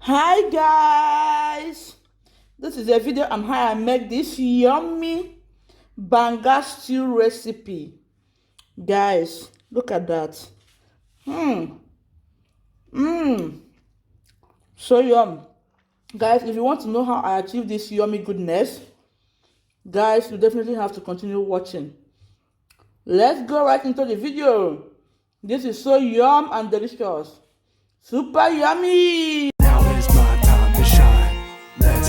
Hi guys, this is a video on how I make this yummy banga stew recipe. Guys, look at that. So yum. Guys, if you want to know how I achieve this yummy goodness, guys, you definitely have to continue watching. Let's go right into the video. This is so yum and delicious. Super yummy.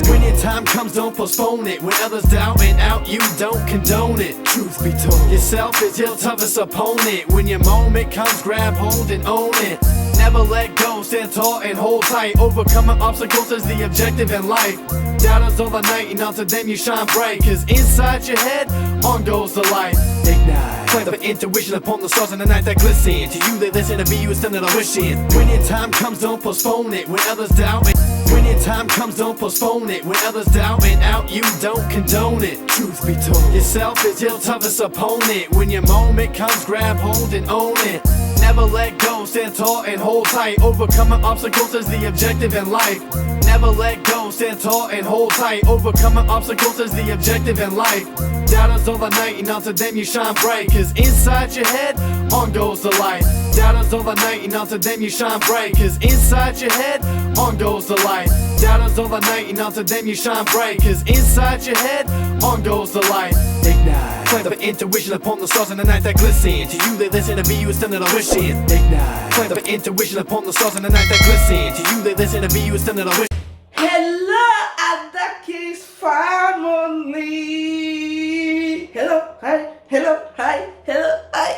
When your time comes, don't postpone it. When others down and out, you don't condone it. Truth be told, yourself is your toughest opponent. When your moment comes, grab hold and own it. Never let go, stand tall and hold tight. Overcoming obstacles is the objective in life. Doubters all the night, and onto them you shine bright. Cause inside your head, on goes the light. Ignite. Play the intuition upon the stars in the night that glisten. To you they listen, to be you stand a wishing. When your time comes, don't postpone it. When others doubt it. When your time comes, don't postpone it. When others down and out, you don't condone it. Truth be told, yourself is your toughest opponent. When your moment comes, grab hold and own it. Never let go, stand tall and hold tight. Overcoming obstacles is the objective in life. Never let go, stand tall and hold tight. Overcoming obstacles is the objective in life. Doubters all the night, and onto them you shine bright. Cause inside your head, on goes the light. Doubters all the night, and onto them you shine bright. Cause inside your head, on goes the light. Doubters all the night, and onto them you shine bright. Cause inside your head, on goes the light. Ignite. Play the intuition upon the stars in the night that glisten. To you they listen, to be you stand a wishing. Ignite. Play the intuition upon the stars in the night that glisten. To you they listen, to be you stand a wishing. Hello, Wadake's family. Hello, hi, hello, hi, hello, hi.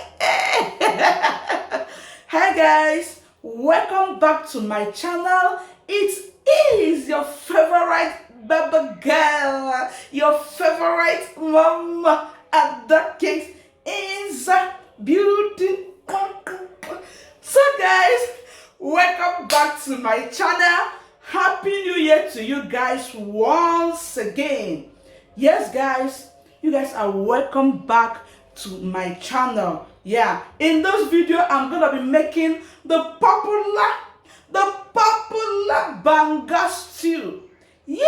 Hi guys, welcome back to my channel. It is your favorite baby girl, your favorite mama Wadake's is a beauty. So guys, welcome back to my channel. Happy New Year to you guys once again. Yes guys, you guys are welcome back to my channel. Yeah, in this video I'm gonna be making the popular banga stew. Yay!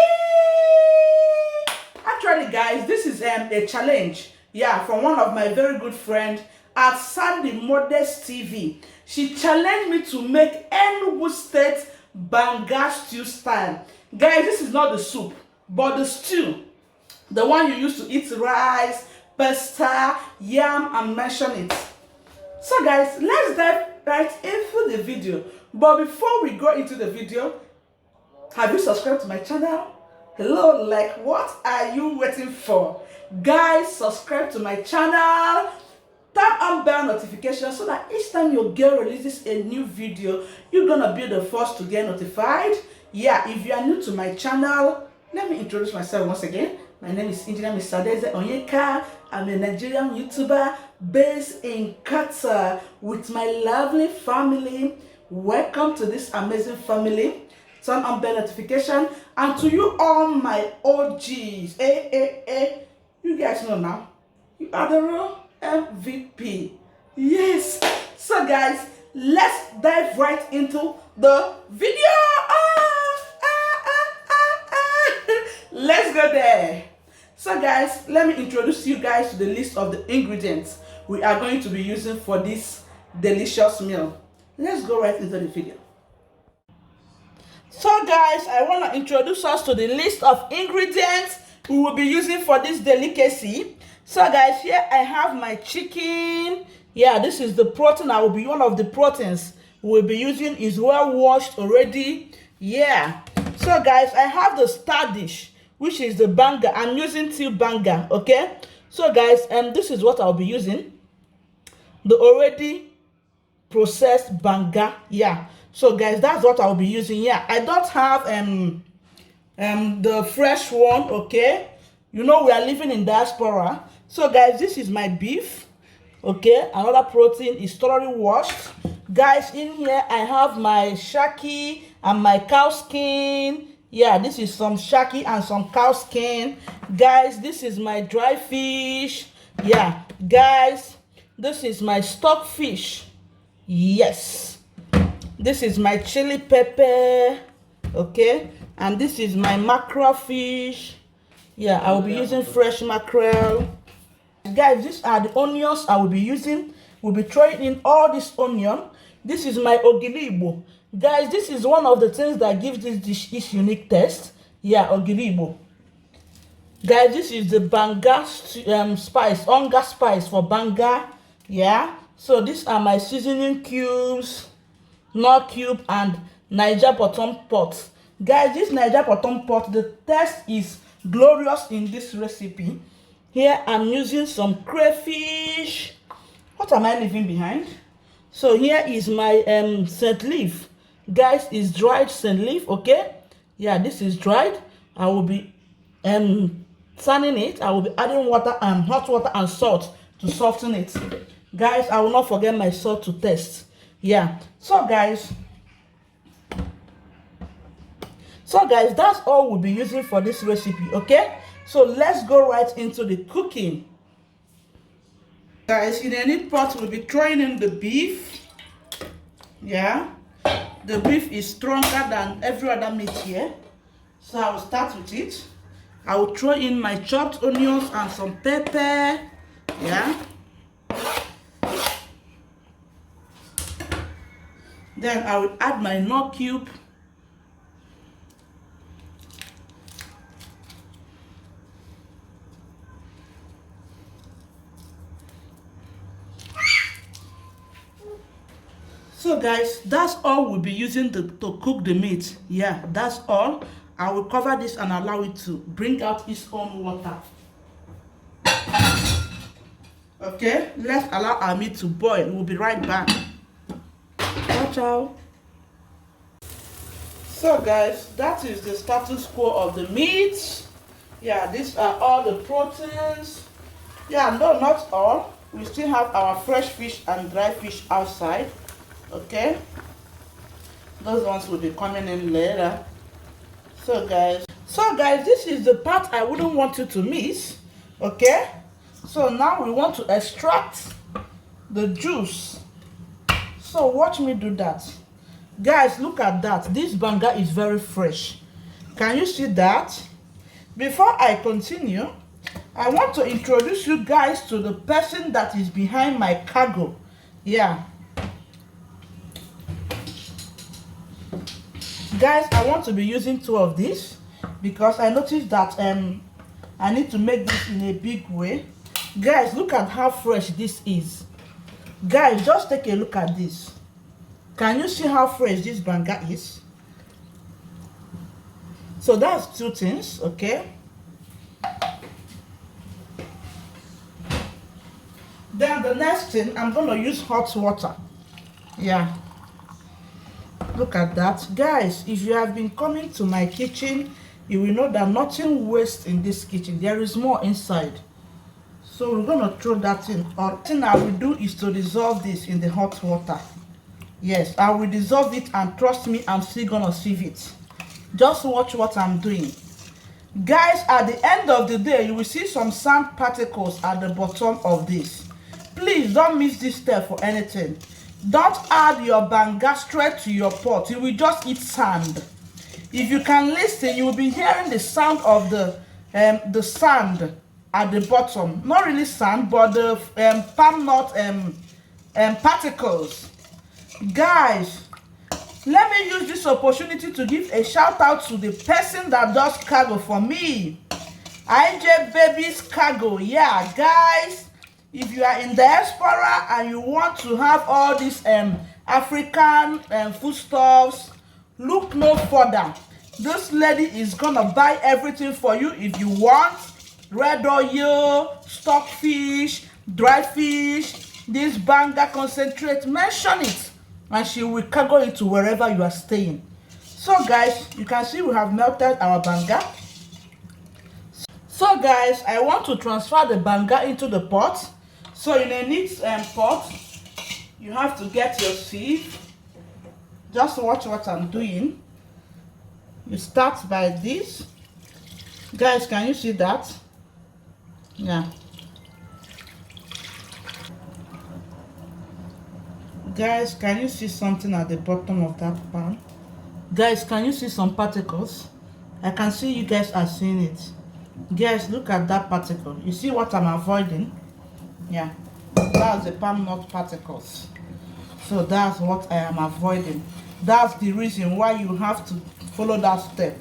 Actually guys, this is a challenge, yeah, from one of my very good friends at Sandy Modest TV. She challenged me to make Enugu State banga stew style. Guys, this is not the soup, but the stew, the one you use to eat rice, pasta, yam, and mention it. So guys, let's dive right into the video. But before we go into the video, have you subscribed to my channel? Hello, like, what are you waiting for? Guys, subscribe to my channel. Turn on bell notification so that each time your girl releases a new video, you're gonna be the first to get notified. Yeah, if you are new to my channel, let me introduce myself once again. My name is Engineer Mr. Deze Onyeka. I'm a Nigerian YouTuber based in Qatar with my lovely family. Welcome to this amazing family. Turn on bell notification. And to you all my OGs, you guys know now, you are the real MVP. Yes. So guys, let's dive right into the video. Let's go there. So guys, let me introduce you guys to the list of the ingredients we are going to be using for this delicious meal. Let's go right into the video. So guys, I want to introduce us to the list of ingredients we will be using for this delicacy. So guys, here I have my chicken. Yeah, this is the protein. I will be one of the proteins we'll be using. Is well washed already. Yeah. So guys, I have the star dish, which is the banga. I'm using till banga. Okay. So guys, this is what I'll be using. The already processed banga. Yeah. So guys, that's what I'll be using. Yeah, I don't have the fresh one. Okay. You know, we are living in diaspora. So guys, this is my beef. Okay, another protein is thoroughly washed. Guys, in here I have my shaki and my cow skin. Yeah, this is some shaki and some cow skin. Guys, this is my dry fish. Yeah, guys, this is my stock fish. Yes, this is my chili pepper. Okay, and this is my mackerel fish. Yeah, I will be using fresh mackerel. Guys, these are the onions I will be using. We'll be throwing in all this onion. This is my ogiribo. Guys, this is one of the things that gives this dish its unique taste. Yeah, ogiribo. Guys, this is the Banga spice, onga spice for Banga. Yeah, so these are my seasoning cubes, nor cube, and Niger bottom pot. Guys, this Niger bottom pot, the taste is glorious in this recipe. Here I'm using some crayfish. What am I leaving behind? So here is my scent leaf. Guys, is dried scent leaf. Okay, yeah, this is dried. I will be turning it. I will be adding water and hot water and salt to soften it. Guys, I will not forget my salt to taste. Yeah, so guys, that's all we'll be using for this recipe. Okay, so let's go right into the cooking. Guys, in any pot we'll be throwing in the beef. Yeah, the beef is stronger than every other meat here, so I will start with it. I will throw in my chopped onions and some pepper. Yeah, then I will add my nor cube. So guys, that's all we'll be using to cook the meat. Yeah, that's all. I will cover this and allow it to bring out its own water. Okay, let's allow our meat to boil. We'll be right back. Watch out. So guys, that is the status quo of the meat. Yeah, these are all the proteins. Yeah, no, not all. We still have our fresh fish and dry fish outside. Okay, those ones will be coming in later. So guys, this is the part I wouldn't want you to miss. Okay, so now we want to extract the juice. So watch me do that. Guys, look at that. This banga is very fresh. Can you see that? Before I continue, I want to introduce you guys to the person that is behind my cargo. Yeah, guys, I want to be using 2 of these because I noticed that I need to make this in a big way. Guys, look at how fresh this is. Guys, just take a look at this. Can you see how fresh this banga is? So that's 2 things. Okay, then the next thing, I'm going to use hot water. Yeah, look at that. Guys, if you have been coming to my kitchen, you will know that nothing wastes in this kitchen. There is more inside. So we're going to throw that in. The thing I will do is to dissolve this in the hot water. Yes, I will dissolve it, and trust me, I'm still going to sieve it. Just watch what I'm doing. Guys, at the end of the day, you will see some sand particles at the bottom of this. Please don't miss this step for anything. Don't add your banga straight to your pot. You will just eat sand. If you can listen, you will be hearing the sound of the sand at the bottom. Not really sand, but the palm nut particles. Guys, let me use this opportunity to give a shout out to the person that does cargo for me. IJ Baby's Cargo. Yeah, guys, if you are in diaspora and you want to have all these African foodstuffs, look no further. This lady is gonna buy everything for you. If you want red oil, stockfish, dry fish, this banga concentrate, mention it and she will cargo it to wherever you are staying. So guys, you can see we have melted our banga. So guys, I want to transfer the banga into the pot. So in a neat pot, you have to get your sieve. Just watch what I'm doing. You start by this. Guys, can you see that? Yeah. Guys, can you see something at the bottom of that pan? Guys, can you see some particles? I can see you guys are seeing it. Guys, look at that particle. You see what I'm avoiding? Yeah, that's the palm nut particles. So that's what I am avoiding. That's the reason why you have to follow that step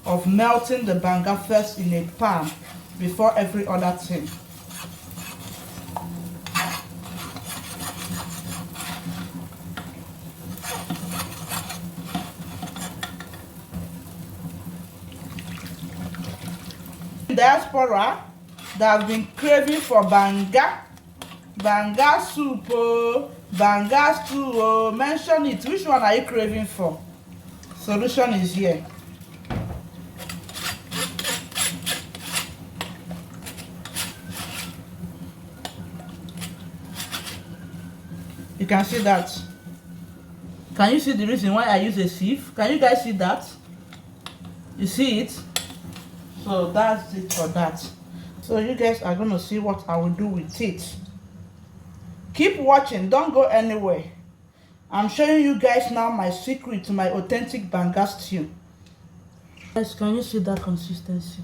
of melting the banga first in a pan before every other thing. Diaspora that have been craving for banga soup, oh, banga stew, oh, mention it. Which one are you craving for? Solution is here. You can see that. Can you see the reason why I use a sieve? Can you guys see that? You see it? So that's it for that. So you guys are going to see what I will do with it. Keep watching, don't go anywhere. I'm showing you guys now my secret to my authentic banga stew. Guys, can you see that consistency?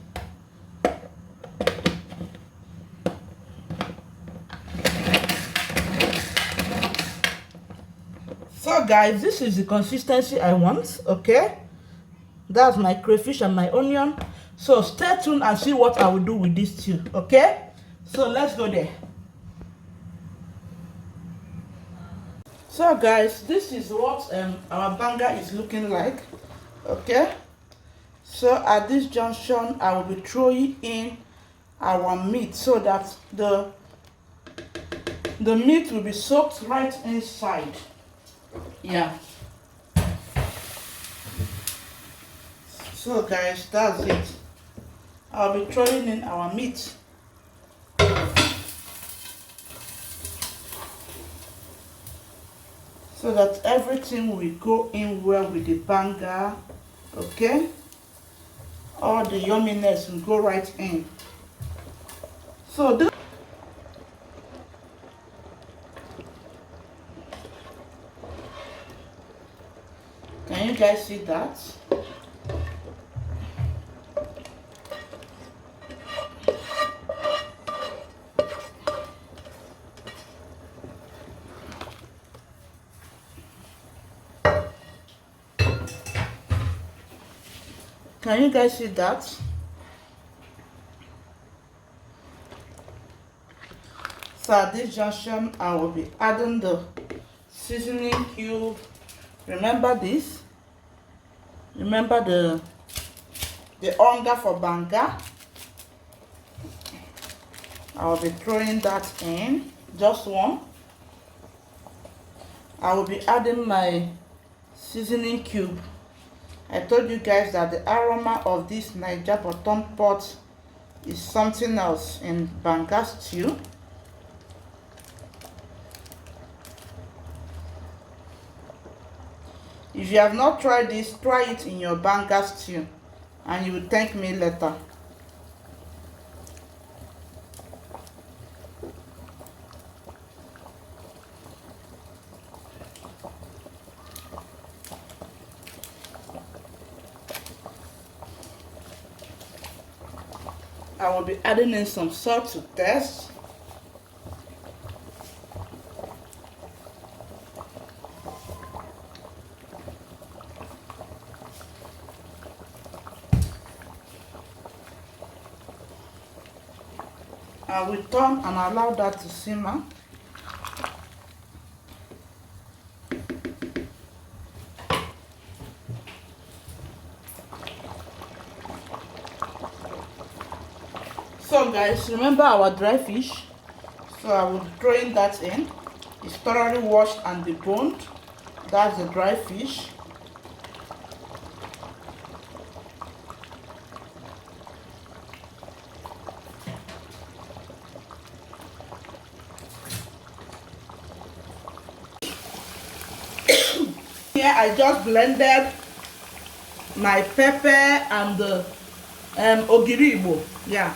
So guys, this is the consistency I want, okay? That's my crayfish and my onion. So stay tuned and see what I will do with this stew, okay? So let's go there. So guys, this is what our banga is looking like, okay? So at this junction, I will be throwing in our meat so that the meat will be soaked right inside. Yeah. So guys, that's it. I'll be throwing in our meat. So that everything will go in well with the banga, okay? All the yumminess will go right in. So this, can you guys see that? Can you guys see that? So at this junction, I will be adding the seasoning cube. Remember this? Remember the onga for banga? I will be throwing that in, just one. I will be adding my seasoning cube. I told you guys that the aroma of this Naija bottom pot is something else in banga stew. If you have not tried this, try it in your banga stew and you will thank me later. I will be adding in some salt to taste. I will turn and allow that to simmer. So guys, remember our dry fish? So I will be throwing that in. It's thoroughly washed and deboned. That's the dry fish. Here I just blended my pepper and the ogiribo. Yeah.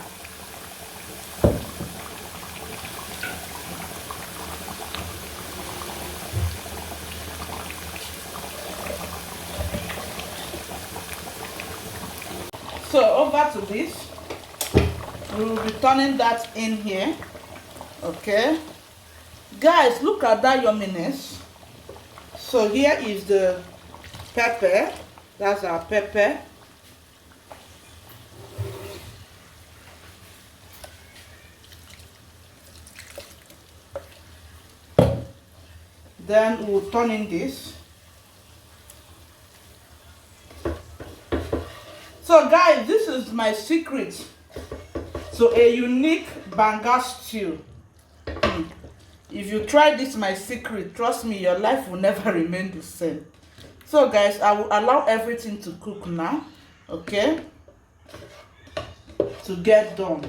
So over to this. We will be turning that in here. Okay. Guys, look at that yumminess. So here is the pepper. That's our pepper. Then we'll turn in this. So guys, this is my secret to a unique Banga stew. If you try this, my secret, trust me, your life will never remain the same. So guys, I will allow everything to cook now, okay, to get done.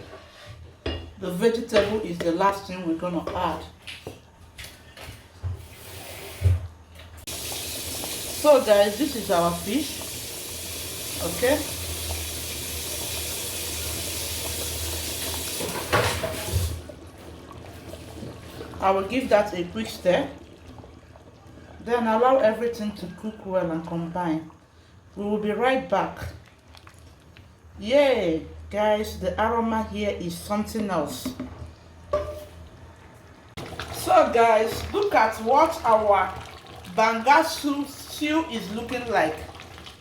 The vegetable is the last thing we're gonna add. So guys, this is our fish, okay. I will give that a quick stir. Then allow everything to cook well and combine. We will be right back. Yay, guys, the aroma here is something else. So guys, look at what our Banga stew is looking like.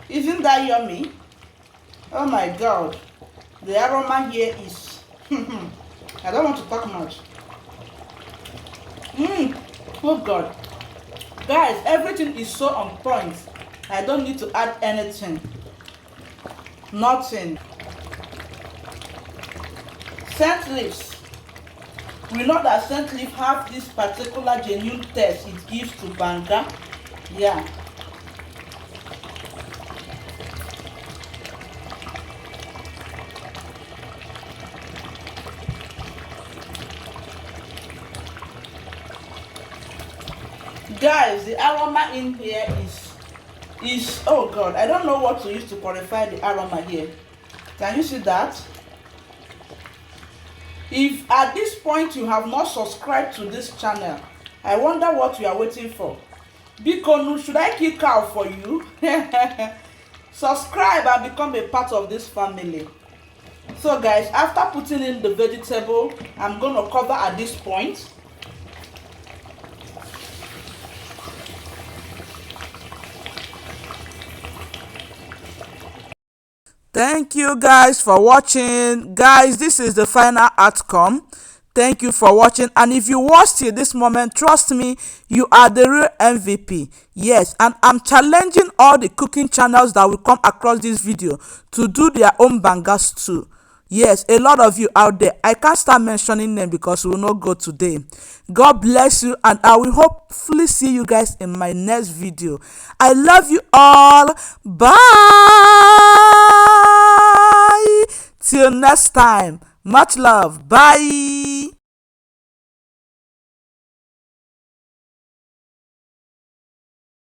Isn't that yummy? Oh my god, the aroma here is I don't want to talk much. Oh god, guys, everything is so on point. I don't need to add anything. Nothing. Scent leaves. We know that scent leaf have this particular genuine taste it gives to Banga. Yeah. Guys, the aroma in here is oh god, I don't know what to use to qualify the aroma here. Can you see that? If at this point you have not subscribed to this channel, I wonder what you are waiting for. Bikonu, should I kick out for you? Subscribe and become a part of this family. So guys, after putting in the vegetable, I'm going to cover at this point. Thank you guys for watching. Guys, this is the final outcome. Thank you for watching, and if you watched till this moment, trust me, you are the real MVP. Yes, and I'm challenging all the cooking channels that will come across this video to do their own Banga stew. Yes, a lot of you out there. I can't start mentioning them because we will not go today. God bless you, and I will hopefully see you guys in my next video. I love you all. Bye. Till next time. Much love. Bye.